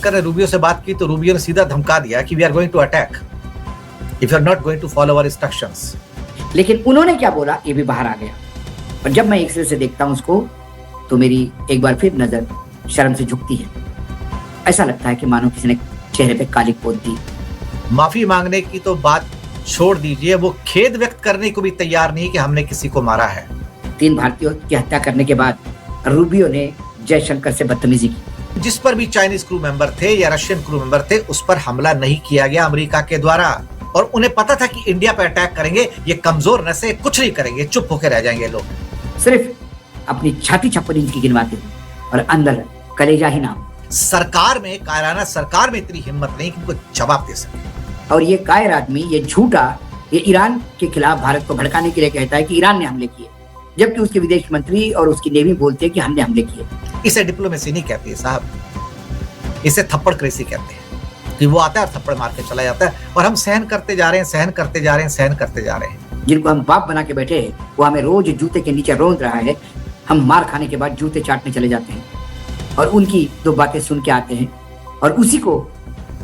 जयशंकर ने रूबियो से बात की तो रूबियो ने सीधा धमका दिया कि we are going to attack if you are not going to follow our instructions. लेकिन उन्होंने क्या बोला ये भी बाहर आ गया। और जब मैं एक से देखता हूं उसको तो मेरी एक बार फिर नजर शर्म से झुकती है। ऐसा लगता है कि मानो किसी ने चेहरे पे काली पोत दी। माफी मांगने की तो बात छोड़ दीजिए, वो खेद व्यक्त करने को भी तैयार नहीं कि हमने किसी को मारा है। 3 भारतीयों की हत्या करने के बाद रूबियो ने जयशंकर से बदतमीजी की। जिस पर भी चाइनीज क्रू मेंबर थे या रशियन क्रू मेंबर थे उस पर हमला नहीं किया गया अमेरिका के द्वारा, और उन्हें पता था कि इंडिया पर अटैक करेंगे, ये कमजोर नसें कुछ नहीं करेंगे, चुप होकर रह जाएंगे लोग। सिर्फ अपनी छाती 56 इंच की गिनवाते और अंदर कलेजा ही नाम। सरकार में, कायराना सरकार में इतनी हिम्मत नहीं कि उनको जवाब दे सके। और ये कायर आदमी, ये झूठा, ये ईरान के खिलाफ भारत को भड़काने के लिए कहता है कि ईरान ने हमले किए, जबकि उसके विदेश मंत्री और उसकी नेवी बोलते हैं कि हमने हमले किए। इसे डिप्लोमेसी नहीं कहती है साहब, इसे थप्पड़ क्रेसी कहते हैं कि वो आता है और थप्पड़ मार के चला जाता है और हम सहन करते जा रहे हैं, सहन करते जा रहे हैं, सहन करते जा रहे हैं। जिनको हम बाप बना के बैठे हैं वो हमें रोज जूते के नीचे रोंद रहा है। हम मार खाने के बाद जूते चाटने चले जाते हैं और उनकी 2 बातें सुन के आते हैं और उसी को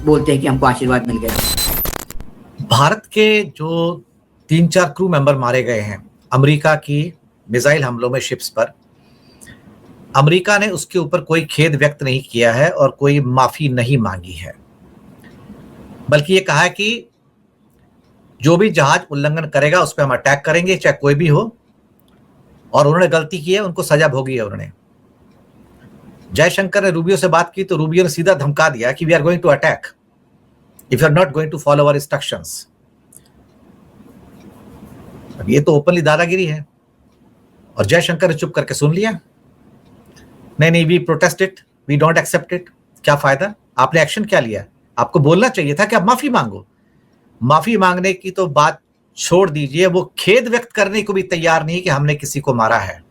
बोलते हैं कि हमको आशीर्वाद मिल गया। भारत के जो 3-4 क्रू मेंबर मारे गए हैं अमेरिका की मिसाइल हमलों में शिप्स पर, अमेरिका ने उसके ऊपर कोई खेद व्यक्त नहीं किया है और कोई माफी नहीं मांगी है, बल्कि ये कहा है कि जो भी जहाज उल्लंघन करेगा उस पर हम अटैक करेंगे, चाहे कोई भी हो, और उन्होंने गलती की है, उनको सजा भोगी है उन्होंने। जयशंकर ने रूबियो से बात की तो रूबियो ने सीधा धमका दिया कि we are going to attack if you are not going to follow our instructions. अब ये तो ओपनली दादागिरी है और जयशंकर ने चुप करके सुन लिया। नहीं, we protest it, we don't accept it. क्या फायदा, आपने एक्शन क्या लिया? आपको बोलना चाहिए था कि आप माफी मांगो। माफी मांगने की तो बात छोड़ दीजिए, वो खेद व्यक्त करने को भी तैयार नहीं कि हमने किसी को मारा है।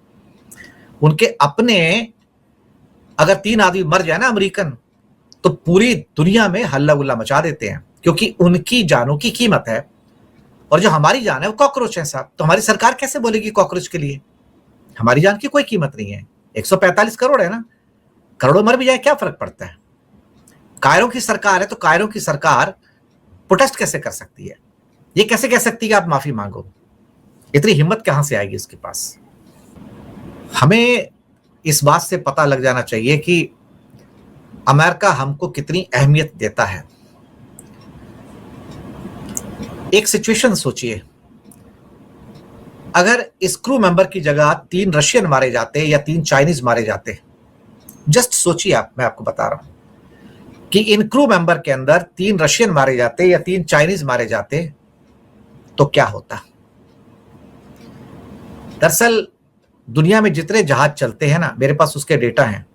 उनके अपने अगर 3 आदमी मर जाए ना अमेरिकन, तो पूरी दुनिया में हल्ला गुल्ला मचा देते हैं, क्योंकि उनकी जानों की कीमत है और जो हमारी जान है वो कॉकरोच है साहब। तो हमारी सरकार कैसे बोलेगी कॉकरोच के लिए? हमारी जान की कोई कीमत नहीं है। 145 करोड़ है ना, करोड़ों मर भी जाए क्या फर्क पड़ता है? कायरों की सरकार है तो कायरों की सरकार प्रोटेस्ट कैसे कर सकती है? ये कैसे कह सकती है कि आप माफी मांगो? इतनी हिम्मत कहां से आएगी उसके पास? हमें इस बात से पता लग जाना चाहिए कि अमेरिका हमको कितनी अहमियत देता है। एक सिचुएशन सोचिए, अगर इस क्रू मेंबर की जगह 3 रशियन मारे जाते या 3 चाइनीज मारे जाते, जस्ट सोचिए आप, मैं आपको बता रहा हूं कि इन क्रू मेंबर के अंदर 3 रशियन मारे जाते या 3 चाइनीज मारे जाते तो क्या होता? दरअसल दुनिया में जितने जहाज चलते हैं ना, मेरे पास उसके डेटा हैं,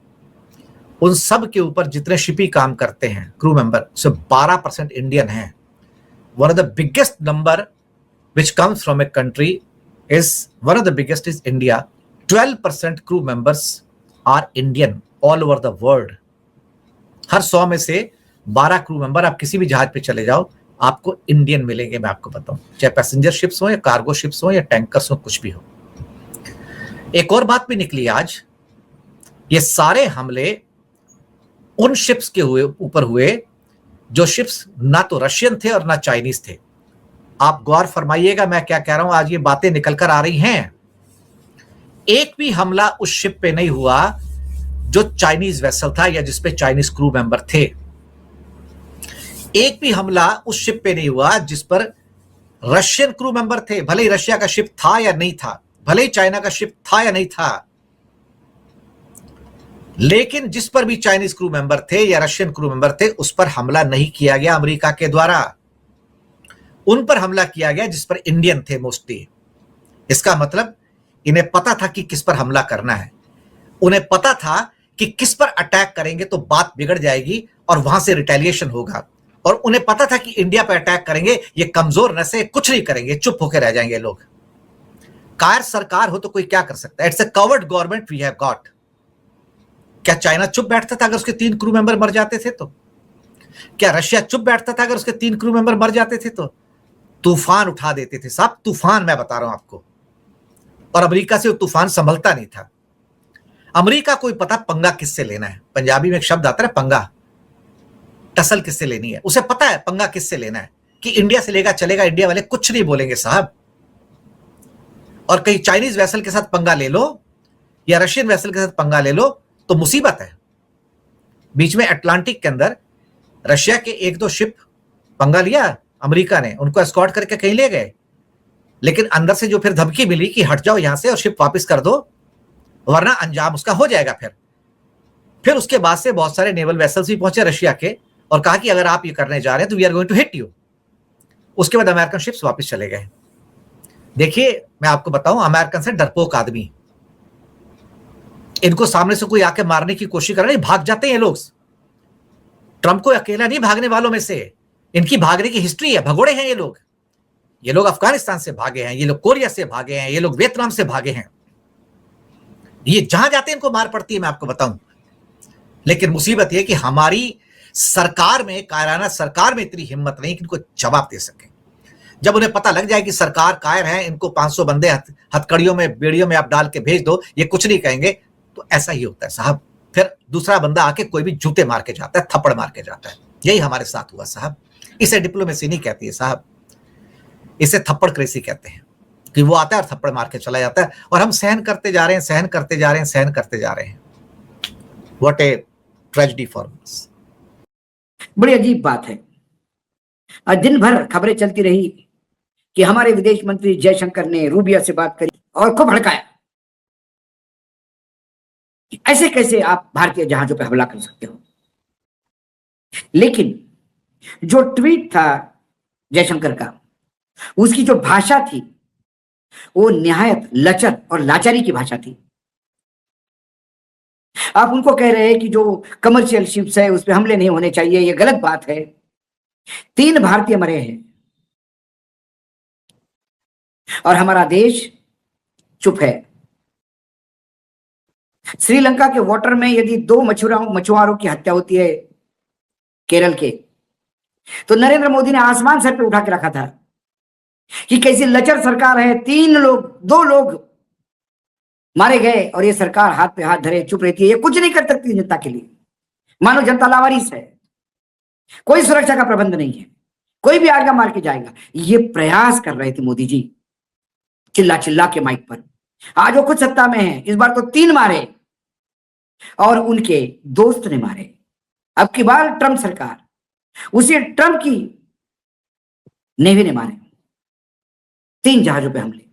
उन सब के ऊपर जितने शिपी काम करते हैं क्रू मेंबर, उससे 12% इंडियन हैं। One of the biggest number which comes from a country is one of the biggest is India. 12% crew members are Indian all over the world. हर 100 में से 12 क्रू मेंबर आप किसी भी जहाज पे चले जाओ आपको इंडियन मिलेंगे। मैं आपको बताऊं, चाहे पैसेंजर शिप्स हो या कार्गो शिप्स हो या टैंकर्स हो, कुछ भी हो। एक और बात भी निकली आज, ये सारे हमले उन शिप्स के ऊपर हुए जो शिप्स ना तो रशियन थे और ना चाइनीज थे। आप गौर फरमाइएगा मैं क्या कह रहा हूं, आज ये बातें निकल कर आ रही हैं। एक भी हमला उस शिप पे नहीं हुआ जो चाइनीज वेसल था या जिसपे चाइनीज क्रू मेंबर थे। एक भी हमला उस शिप पे नहीं हुआ जिस पर रशियन क्रू मेंबर थे, भले ही रशिया का शिप था या नहीं था, भले ही चाइना का शिप था या नहीं था, लेकिन जिस पर भी चाइनीज क्रू मेंबर थे या रशियन क्रू मेंबर थे उस पर हमला नहीं किया गया अमेरिका के द्वारा। उन पर हमला किया गया जिस पर इंडियन थे मोस्टली। इसका मतलब इन्हें पता था कि किस पर हमला करना है, उन्हें पता था कि किस पर अटैक करेंगे तो बात बिगड़ जाएगी और वहां से रिटेलिएशन होगा, और उन्हें पता था कि इंडिया पर अटैक करेंगे ये कमजोर नसें कुछ नहीं करेंगे, चुप होकर रह जाएंगे लोग। कायर सरकार हो तो कोई क्या कर सकता है? It's a covered government we have got. क्या चाइना चुप बैठता था अगर उसके 3 क्रू मेंबर मर जाते थे? तो क्या रशिया चुप बैठता था अगर उसके 3 क्रू मेंबर मर जाते थे? तो तूफान उठा देते थे साहब, तूफान, मैं बता रहा हूं आपको। और अमेरिका से वो तूफान संभलता नहीं था। अमेरिका को पता पंगा किससे लेना है। पंजाबी में एक शब्द आता है पंगा, टसल किससे लेनी है, उसे पता है पंगा किससे लेना है, कि इंडिया से लेगा चलेगा, इंडिया वाले कुछ नहीं बोलेंगे साहब। और कहीं चाइनीज वेसल के साथ पंगा ले लो या रशियन वेसल के साथ पंगा ले लो तो मुसीबत है। बीच में अटलांटिक के अंदर रशिया के एक दो शिप पंगा लिया अमेरिका ने, उनको एस्कॉर्ट करके कहीं ले गए, लेकिन अंदर से जो फिर धमकी मिली कि हट जाओ यहां से और शिप वापस कर दो वरना अंजाम उसका हो जाएगा। फिर उसके बाद से बहुत सारे नेवल वेसल्स भी पहुंचे रशिया के और कहा कि अगर आप ये करने जा रहे हैं तो we are going to hit you. उसके बाद अमेरिकन शिप्स वापस चले गए। देखिए मैं आपको बताऊं, अमेरिकन से डरपोक आदमी, इनको सामने से कोई आके मारने की कोशिश कर रहे, भाग जाते हैं ये लोग। ट्रंप को अकेला नहीं भागने वालों में से, इनकी भागने की हिस्ट्री है, भगोड़े हैं ये लोग। ये लोग अफगानिस्तान से भागे हैं, ये लोग कोरिया से भागे हैं, ये लोग वियतनाम से भागे हैं। ये जहां जाते हैं इनको मार पड़ती है, मैं आपको बताऊं। लेकिन मुसीबत यह कि हमारी सरकार में, कायराना सरकार में इतनी हिम्मत नहीं कि इनको जवाब दे सके। जब उन्हें पता लग जाए कि सरकार कायर है, इनको 500 बंदे हथकड़ियों में बेड़ियों में आप डाल के भेज दो, ये कुछ नहीं कहेंगे, तो ऐसा ही होता है साहब। फिर दूसरा बंदा आके कोई भी जूते मार के जाता है, थप्पड़ मार के जाता है। यही हमारे साथ हुआ साहब। इसे डिप्लोमेसी नहीं कहती है साहब, इसे थप्पड़ क्रेसी कहते हैं, कि वो आता है और थप्पड़ मार के चला जाता है और हम सहन करते जा रहे हैं, सहन करते जा रहे हैं, सहन करते जा रहे हैं। What a tragedy for us. बड़ी अजीब बात है। आज दिन भर खबरें चलती रही कि हमारे विदेश मंत्री जयशंकर ने रूबिया से बात करी और खूब भड़काया। ऐसे कैसे आप भारतीय जहाजों पर हमला कर सकते हो। लेकिन जो ट्वीट था जयशंकर का, उसकी जो भाषा थी वो निहायत लचर और लाचारी की भाषा थी। आप उनको कह रहे हैं कि जो कमर्शियल शिप्स है उस पर हमले नहीं होने चाहिए, ये गलत बात है। 3 भारतीय मरे हैं और हमारा देश चुप है। श्रीलंका के वाटर में यदि 2 मछुआरों की हत्या होती है केरल के, तो नरेंद्र मोदी ने आसमान सर पे उठा के रखा था कि कैसी लचर सरकार है। 2 लोग मारे गए और ये सरकार हाथ पे हाथ धरे चुप रहती है, ये कुछ नहीं कर सकती जनता के लिए। मानो जनता लावारिस है, कोई सुरक्षा का प्रबंध नहीं है, कोई भी आगे मार के जाएगा। ये प्रयास कर रहे थे मोदी जी चिल्ला चिल्ला के माइक पर। आज वो खुद सत्ता में है, इस बार तो 3 मारे और उनके दोस्त ने मारे। अब की बार ट्रंप सरकार, उसी ट्रंप की नेवी ने मारे 3 जहाजों पे हमले।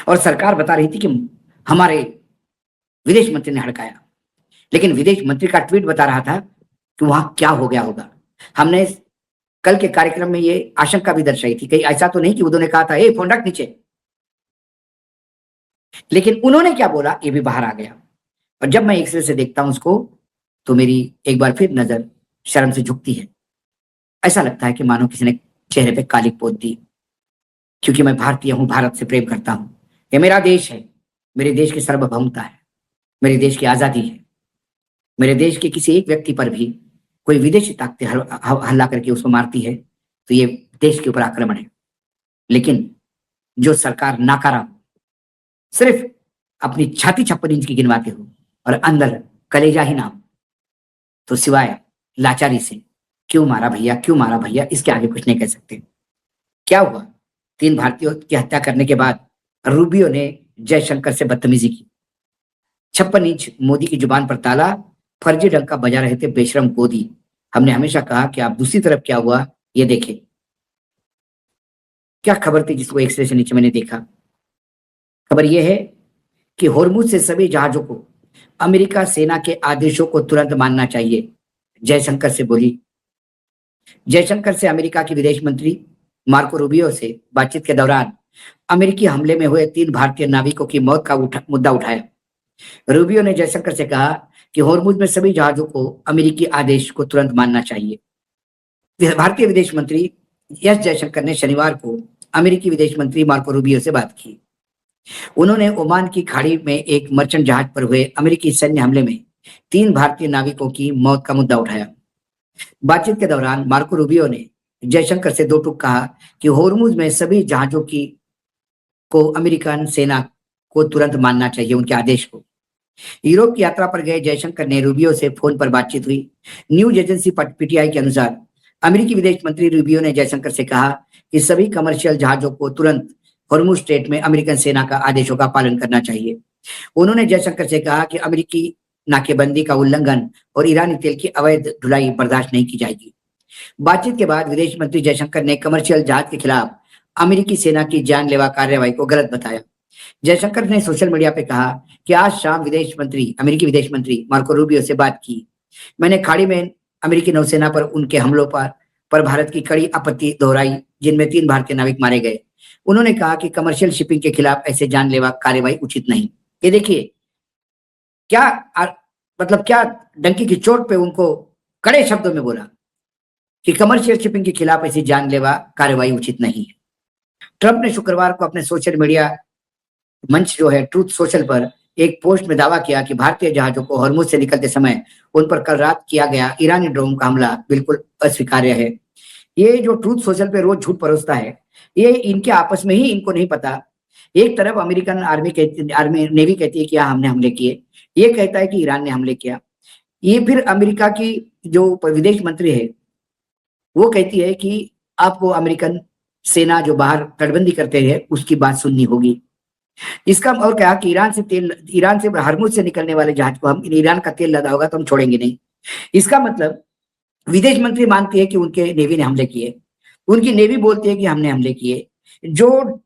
और सरकार बता रही थी कि हमारे विदेश मंत्री ने हड़काया, लेकिन विदेश मंत्री का ट्वीट बता रहा था कि वहां क्या हो गया होगा। हमने कल के कार्यक्रम में ये आशंका भी दर्शाई थी, कहीं ऐसा तो नहीं कि उन्होंने कहा था ए फोन रख नीचे। लेकिन उन्होंने क्या बोला ये भी बाहर आ गया। और जब मैं एक्सरे से देखता हूं उसको, तो मेरी एक बार फिर नजर शर्म से झुकती है। ऐसा लगता है कि मानो किसी ने चेहरे पे कालिक पोत दी। क्योंकि मैं भारतीय हूं, भारत से प्रेम करता हूं, ये मेरा देश है, मेरे देश की सार्वभौमता है, मेरे देश की आजादी है। मेरे देश के किसी एक व्यक्ति पर भी कोई विदेशी ताकतें हल्ला करके उसको मारती है तो ये देश के ऊपर आक्रमण है। लेकिन जो सरकार नाकारा, सिर्फ अपनी छाती 56 इंच की गिनवाते हो और अंदर कलेजा ही नाम, तो सिवाय लाचारी से क्यों मारा भैया, क्यों मारा भैया, इसके आगे कुछ नहीं कह सकते। क्या हुआ? 3 भारतीयों की हत्या करने के बाद रूबियो ने जयशंकर से बदतमीजी की। 56 इंच मोदी की जुबान पर ताला, फर्जी डंका बजा रहे थे बेशरम गोदी। हमने हमेशा कहा कि आप दूसरी तरफ क्या हुआ ये देखें। क्या खबर थी जिसको एक्सरे से नीचे मैंने देखा? खबर यह है कि होर्मुज से सभी जहाजों को अमेरिका सेना के आदेशों को तुरंत मानना चाहिए, जयशंकर से बोली। जयशंकर से अमेरिका के विदेश मंत्री मार्को रूबियो से बातचीत के दौरान अमेरिकी हमले में हुए 3 भारतीय नाविकों की मौत का मुद्दा उठाया। रूबियो ने जयशंकर से कहा कि होर्मुज में सभी जहाजों को अमेरिकी आदेश को तुरंत मानना चाहिए। भारतीय विदेश मंत्री एस जयशंकर ने शनिवार को अमेरिकी विदेश मंत्री मार्को रूबियो से बात की। उन्होंने ओमान की खाड़ी में एक मर्चेंट जहाज पर हुए अमेरिकी सैन्य हमले में 3 भारतीय नाविकों की मौत का मुद्दा उठाया। बातचीत के दौरान मार्को रूबियो ने जयशंकर से 2 टूक कहा कि होर्मुज में सभी जहाजों को अमेरिकन सेना को तुरंत मानना चाहिए, उनके आदेश को। यूरोप की यात्रा पर गए जयशंकर ने रूबियो से फोन पर बातचीत हुई। न्यूज एजेंसी पीटीआई के अनुसार अमेरिकी विदेश मंत्री रूबियो ने जयशंकर से कहा कि सभी कमर्शियल जहाजों को तुरंत हॉर्मुज स्ट्रेट में अमेरिकन सेना का आदेशों का पालन करना चाहिए। उन्होंने जयशंकर से कहा कि अमेरिकी नाकेबंदी का उल्लंघन और ईरानी तेल की अवैध ढुलाई बर्दाश्त नहीं की जाएगी। बातचीत के बाद विदेश मंत्री जयशंकर ने कमर्शियल जहाज के खिलाफ अमेरिकी सेना की जानलेवा कार्रवाई को गलत बताया। जयशंकर ने सोशल मीडिया पे कहा कि आज शाम अमेरिकी विदेश मंत्री मार्को रूबियो से बात की। मैंने खाड़ी में अमेरिकी नौसेना पर उनके हमलों पर भारत की कड़ी आपत्ति दोहराई, जिनमें 3 भारतीय नाविक मारे गए। उन्होंने कहा कि कमर्शियल शिपिंग के खिलाफ ऐसे जानलेवा कार्रवाई उचित नहीं। ये देखिए क्या डंकी की चोट पे उनको कड़े शब्दों में बोला कि कमर्शियल शिपिंग के खिलाफ ऐसी जानलेवा कार्रवाई उचित नहीं है। ट्रंप ने शुक्रवार को अपने सोशल मीडिया मंच जो है ट्रूथ सोशल पर एक पोस्ट में दावा किया कि भारतीय जहाजों को हॉर्मुज से निकलते समय उन पर कल रात किया गया ईरानी ड्रोन का हमला बिल्कुल अस्वीकार्य है। ये जो ट्रूथ सोशल पे रोज झूठ परोसता है, ये इनके आपस में ही इनको नहीं पता। एक तरफ अमेरिकन आर्मी नेवी कहती है कि हमने हमले किए, ये कहता है कि ईरान ने हमले किया। ये फिर अमेरिका की जो विदेश मंत्री है वो कहती है कि आपको अमेरिकन सेना जो बाहर तटबंदी करते हैं उसकी बात सुननी होगी। इसका और कहा कि ईरान से हॉर्मुज से निकलने वाले जहाज को हम ईरान का तेल लदा होगा तो हम छोड़ेंगे नहीं। इसका मतलब विदेश मंत्री मानती है कि उनके नेवी ने हमले किए, उनकी नेवी बोलती है कि हमने हमले किए। जो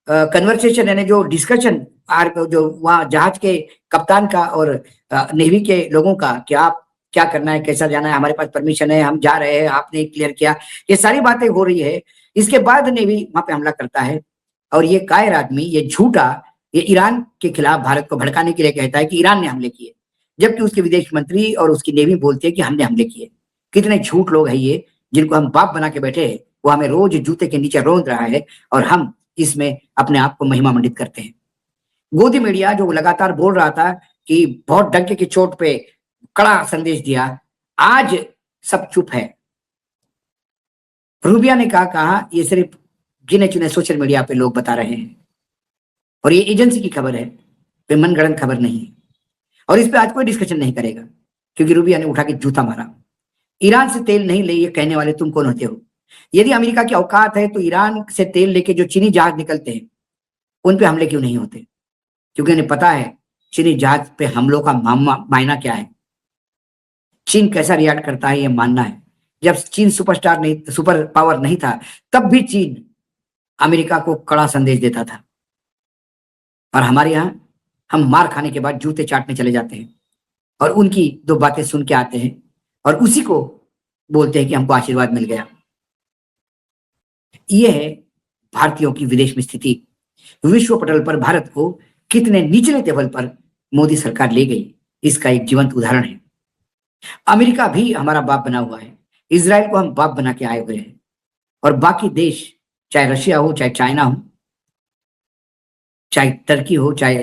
कन्वर्सेशन यानी जो डिस्कशन जो वहाँ जहाज के कप्तान का और नेवी के लोगों का कि आप क्या करना है, कैसा जाना है, हमारे पास परमिशन है, हम जा रहे हैं, आपने क्लियर किया, ये सारी बातें हो रही है। इसके बाद नेवी वहां पे हमला करता है और ये कायर आदमी, ये झूठा, ये ईरान के खिलाफ भारत को भड़काने के लिए कहता है कि ईरान ने हमले किए, जबकि उसके विदेश मंत्री और उसकी नेवी बोलती है कि हमने हमले किए। कितने झूठ लोग हैं ये, जिनको हम बाप बना के बैठे हैं। वो हमें रोज जूते के नीचे रोंद रहा है और हम इसमें अपने आप को महिमा मंडित करते हैं। गोदी मीडिया जो लगातार बोल रहा था कि बहुत डंके की चोट पे कड़ा संदेश दिया, आज सब चुप है। रूबिया ने कहा ये सिर्फ गिने चुने सोशल मीडिया पे लोग बता रहे हैं और ये एजेंसी की खबर है, कोई मनगढ़ंत खबर नहीं है। और इस पे आज कोई डिस्कशन नहीं करेगा क्योंकि रूबिया ने उठा के जूता मारा। ईरान से तेल नहीं ले, ये कहने वाले तुम कौन होते हो? यदि अमेरिका की औकात है तो ईरान से तेल लेके जो चीनी जहाज निकलते हैं उन पे हमले क्यों नहीं होते? क्योंकि उन्हें पता है चीनी जहाज पे हमलों का मायना क्या है, चीन कैसा रिएक्ट करता है ये मानना है। जब चीन सुपर पावर नहीं था तब भी चीन अमेरिका को कड़ा संदेश देता था और हमारे यहाँ हम मार खाने के बाद जूते चाटने चले जाते हैं और उनकी 2 बातें सुन के आते हैं और उसी को बोलते हैं कि हमको आशीर्वाद मिल गया। ये है भारतीयों की विदेश में स्थिति। विश्व पटल पर भारत को कितने निचले लेवल पर मोदी सरकार ले गई, इसका एक जीवंत उदाहरण है। अमेरिका भी हमारा बाप बना हुआ है, इजराइल को हम बाप बना के आए हुए हैं और बाकी देश, चाहे रशिया हो, चाहे चाइना हो, चाहे टर्की हो, चाहे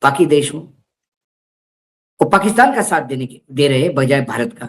बाकी देश हो, वो पाकिस्तान का साथ दे रहे हैं बजाय भारत का।